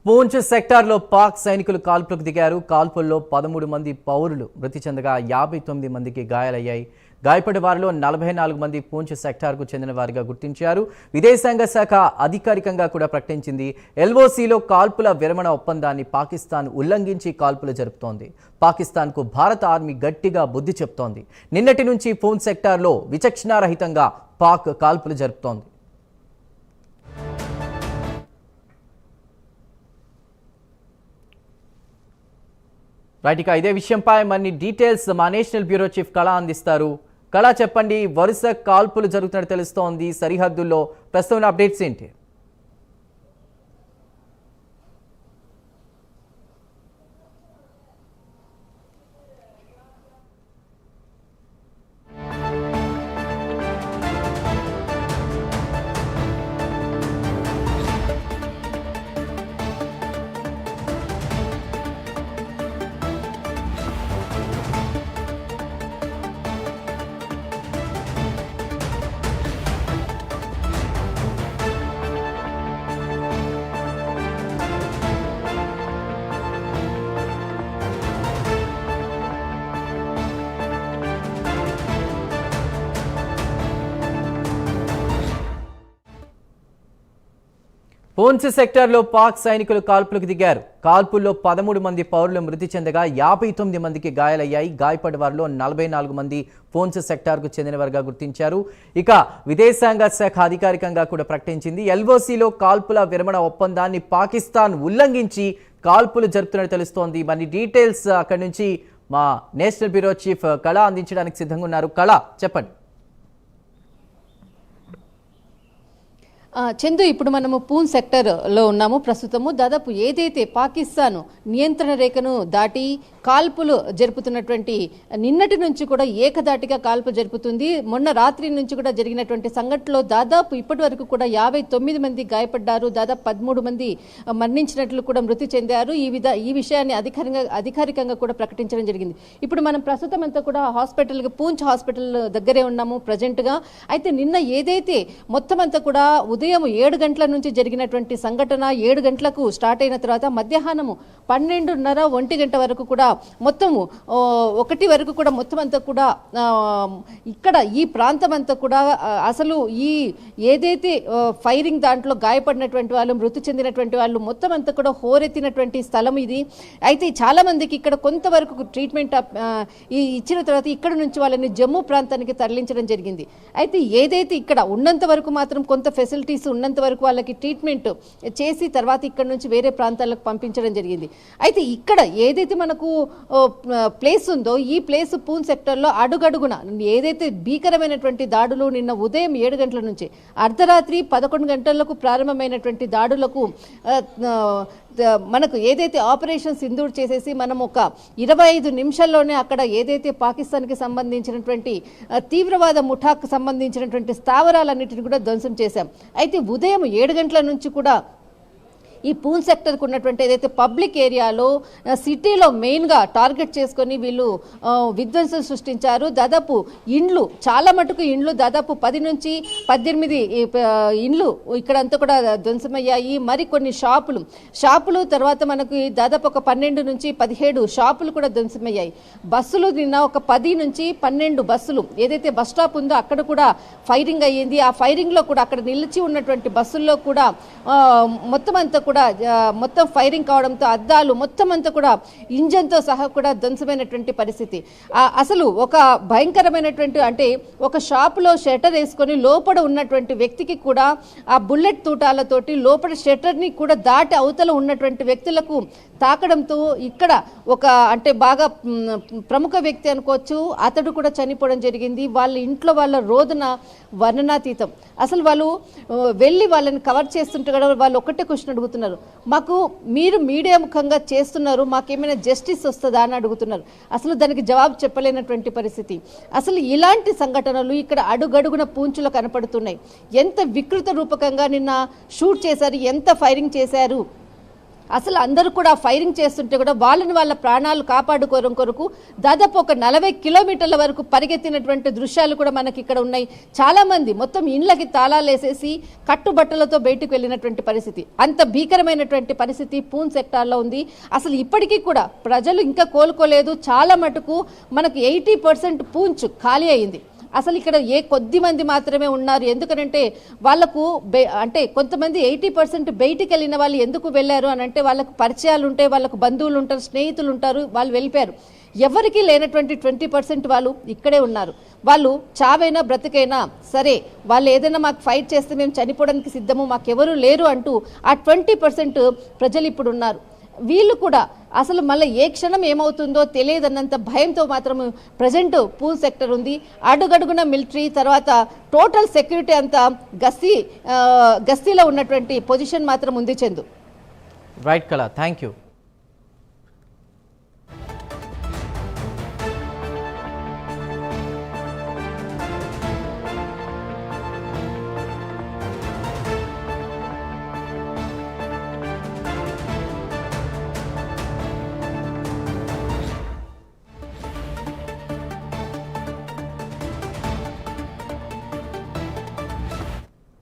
పూంచ్ సెక్టార్లో పాక్ సైనికులు కాల్పులకు దిగారు. కాల్పుల్లో 13 మంది పౌరులు మృతి చెందగా 59 మందికి గాయాలయ్యాయి. గాయపడిన వారిలో 44 మంది పూంచ్ సెక్టార్కు చెందిన వారిగా గుర్తించారు. విదేశాంగ శాఖ అధికారికంగా కూడా ప్రకటించింది. ఎల్ఓసిలో కాల్పుల విరమణ ఒప్పందాన్ని పాకిస్తాన్ ఉల్లంఘించి కాల్పులు జరుపుతోంది. పాకిస్తాన్కు భారత ఆర్మీ గట్టిగా బుద్ధి చెప్తోంది. నిన్నటి నుంచి పూంచ్ సెక్టార్లో విచక్షణారహితంగా పాక్ కాల్పులు జరుపుతోంది. రైట్, ఇక ఇదే విషయంపై మరిన్ని డీటెయిల్స్ మా నేషనల్ బ్యూరో చీఫ్ కళ అందిస్తారు. కళ, చెప్పండి, వరుస కాల్పులు జరుగుతున్నట్టు తెలుస్తోంది. సరిహద్దుల్లో ప్రస్తుతం అప్డేట్స్ ఏంటి? పూంచ్ సెక్టార్లో పాక్ సైనికులు కాల్పులకు దిగారు. కాల్పుల్లో 13 మంది పౌరులు మృతి చెందగా 59 మందికి గాయాలయ్యాయి. గాయపడిన వారిలో 44 మంది పూంచ్ సెక్టార్కు చెందినవారుగా గుర్తించారు. ఇక విదేశాంగ శాఖ అధికారికంగా కూడా ప్రకటించింది. ఎల్ఓసిలో కాల్పుల విరమణ ఒప్పందాన్ని పాకిస్తాన్ ఉల్లంఘించి కాల్పులు జరుపుతున్నట్టు తెలుస్తోంది. మరి డీటెయిల్స్ అక్కడి నుంచి మా నేషనల్ బ్యూరో చీఫ్ కళ అందించడానికి సిద్ధంగా ఉన్నారు. కళ, చెప్పండి. చందు, ఇప్పుడు మనము పూంచ్ సెక్టర్లో ఉన్నాము. ప్రస్తుతము దాదాపు ఏదైతే పాకిస్తాన్ నియంత్రణ రేఖను దాటి కాల్పులు జరుపుతున్నటువంటి నిన్నటి నుంచి కూడా ఏకదాటిగా కాల్పు జరుపుతుంది. మొన్న రాత్రి నుంచి కూడా జరిగినటువంటి సంఘటనలో దాదాపు ఇప్పటి వరకు కూడా 59 మంది గాయపడ్డారు. దాదాపు 13 మంది మరణించినట్లు కూడా మృతి చెందారు. ఈ విషయాన్ని అధికారికంగా కూడా ప్రకటించడం జరిగింది. ఇప్పుడు మనం ప్రస్తుతం అంతా కూడా పూంచ్ హాస్పిటల్ దగ్గరే ఉన్నాము ప్రజెంట్గా. అయితే నిన్న ఏదైతే మొత్తం అంతా కూడా ఉదయం 7 గంటల నుంచి జరిగినటువంటి సంఘటన 7 గంటలకు స్టార్ట్ అయిన తర్వాత మధ్యాహ్నం 12:30, 1 గంట వరకు కూడా మొత్తము 1 వరకు కూడా మొత్తం అంతా కూడా ఇక్కడ ఈ ప్రాంతం అంతా కూడా అసలు ఈ ఏదైతే ఫైరింగ్ దాంట్లో గాయపడినటువంటి వాళ్ళు, మృతి చెందినటువంటి వాళ్ళు మొత్తం అంతా కూడా హోరెత్తినటువంటి స్థలం ఇది. అయితే చాలా మందికి ఇక్కడ కొంతవరకు ట్రీట్మెంట్ ఇచ్చిన తర్వాత ఇక్కడ నుంచి వాళ్ళని జమ్మూ ప్రాంతానికి తరలించడం జరిగింది. అయితే ఏదైతే ఇక్కడ ఉన్నంత వరకు మాత్రం కొంత ఫెసిలిటీస్ ఉన్నంత వరకు వాళ్ళకి ట్రీట్మెంట్ చేసి తర్వాత ఇక్కడ నుంచి వేరే ప్రాంతాలకు పంపించడం జరిగింది. అయితే ఇక్కడ ఏదైతే మనకు ప్లేస్ ఉందో ఈ ప్లేస్ పూంచ్ సెక్టర్లో అడుగడుగున ఏదైతే భీకరమైనటువంటి దాడులు నిన్న ఉదయం 7 గంటల నుంచి అర్ధరాత్రి 11 గంటలకు ప్రారంభమైనటువంటి దాడులకు మనకు ఏదైతే ఆపరేషన్ సింధూర్ చేసేసి మనం ఒక 25 నిమిషాల్లోనే అక్కడ ఏదైతే పాకిస్తాన్కి సంబంధించినటువంటి తీవ్రవాద ముఠాకు సంబంధించినటువంటి స్థావరాలన్నిటిని కూడా ధ్వంసం చేశాం. అయితే ఉదయం 7 గంటల నుంచి కూడా ఈ పూంచ్ సెక్టర్కు ఉన్నటువంటి ఏదైతే పబ్లిక్ ఏరియాలో సిటీలో మెయిన్గా టార్గెట్ చేసుకొని వీళ్ళు విధ్వంసం సృష్టించారు. దాదాపు ఇండ్లు, చాలా మటుకు ఇండ్లు, దాదాపు 10 నుంచి 18 ఇండ్లు ఇక్కడంతా కూడా ధ్వంసమయ్యాయి. మరికొన్ని షాపులు తర్వాత మనకు దాదాపు ఒక 12 నుంచి 17 షాపులు కూడా ధ్వంసమయ్యాయి. బస్సులు నిన్న ఒక 10 నుంచి 12 బస్సులు ఏదైతే బస్ స్టాప్ ఉందో అక్కడ కూడా ఫైరింగ్ అయ్యింది. ఆ ఫైరింగ్లో కూడా అక్కడ నిలిచి ఉన్నటువంటి బస్సుల్లో కూడా మొత్తం అంతా కూడా మొత్తం ఫైరింగ్ కావడంతో అద్దాలు మొత్తం అంతా కూడా ఇంజన్తో సహా కూడా ధ్వంసమైనటువంటి పరిస్థితి. అసలు ఒక భయంకరమైనటువంటి అంటే ఒక షాపులో షట్టర్ వేసుకొని లోపల ఉన్నటువంటి వ్యక్తికి కూడా ఆ బుల్లెట్ తూటాలతోటి లోపల షట్టర్ని కూడా దాటి అవతల ఉన్నటువంటి వ్యక్తులకు తాకడంతో ఇక్కడ ఒక అంటే బాగా ప్రముఖ వ్యక్తి అనుకోవచ్చు, అతడు కూడా చనిపోవడం జరిగింది. వాళ్ళ ఇంట్లో వాళ్ళ రోదన వర్ణనాతీతం. అసలు వాళ్ళు వెళ్ళి వాళ్ళని కవర్ చేస్తుంటే కూడా వాళ్ళు ఒకటే క్వశ్చన్ అడుగుతున్నారు, మాకు మీరు మీడియా ముఖంగా చేస్తున్నారు, మాకేమైనా జస్టిస్ వస్తుందా అని అడుగుతున్నారు. అసలు దానికి జవాబు చెప్పలేనటువంటి పరిస్థితి. అసలు ఇలాంటి సంఘటనలు ఇక్కడ అడుగడుగున పూంచులో కనపడుతున్నాయి. ఎంత వికృత రూపకంగా నిన్న షూట్ చేశారు, ఎంత ఫైరింగ్ చేశారు అసలు అందరూ కూడా ఫైరింగ్ చేస్తుంటే కూడా వాళ్ళ ప్రాణాలు కాపాడుకోవడం కొరకు దాదాపు ఒక 40 కిలోమీటర్ల వరకు పరిగెత్తినటువంటి దృశ్యాలు కూడా మనకి ఇక్కడ ఉన్నాయి. చాలా మంది మొత్తం ఇండ్లకి తాళాలు వేసేసి కట్టుబట్టలతో బయటకు వెళ్ళినటువంటి పరిస్థితి, అంత భీకరమైనటువంటి పరిస్థితి పూంచ్ సెక్టార్లో ఉంది. అసలు ఇప్పటికీ కూడా ప్రజలు ఇంకా కోలుకోలేదు. చాలా మటుకు మనకు 80% పూంచ్ ఖాళీ అయింది. అసలు ఇక్కడ కొద్ది మంది మాత్రమే ఉన్నారు. ఎందుకంటే వాళ్ళకు అంటే కొంతమంది 80% బయటికి వెళ్ళిన వాళ్ళు ఎందుకు వెళ్ళారు అని అంటే వాళ్ళకు పరిచయాలు ఉంటాయి, వాళ్ళకు బంధువులు ఉంటారు, స్నేహితులు ఉంటారు, వాళ్ళు వెళ్ళిపోయారు. ఎవరికి లేనటువంటి 20% వాళ్ళు ఇక్కడే ఉన్నారు. వాళ్ళు చావైనా బ్రతికైనా సరే, వాళ్ళు ఏదైనా మాకు ఫైట్ చేస్తే మేము చనిపోవడానికి సిద్ధము, మాకెవరూ లేరు అంటూ ఆ 20% ప్రజలు ఇప్పుడు ఉన్నారు. వీళ్ళు కూడా అసలు మళ్ళీ ఏ క్షణం ఏమవుతుందో తెలియదన్నంత భయంతో మాత్రం ప్రజెంట్ పూంచ్ సెక్టర్ ఉంది. అడుగడుగున మిలిటరీ, తర్వాత టోటల్ సెక్యూరిటీ అంతా గస్తీలో ఉన్నటువంటి పొజిషన్ మాత్రం ఉంది. చందు. రైట్ కళ, థ్యాంక్ యూ.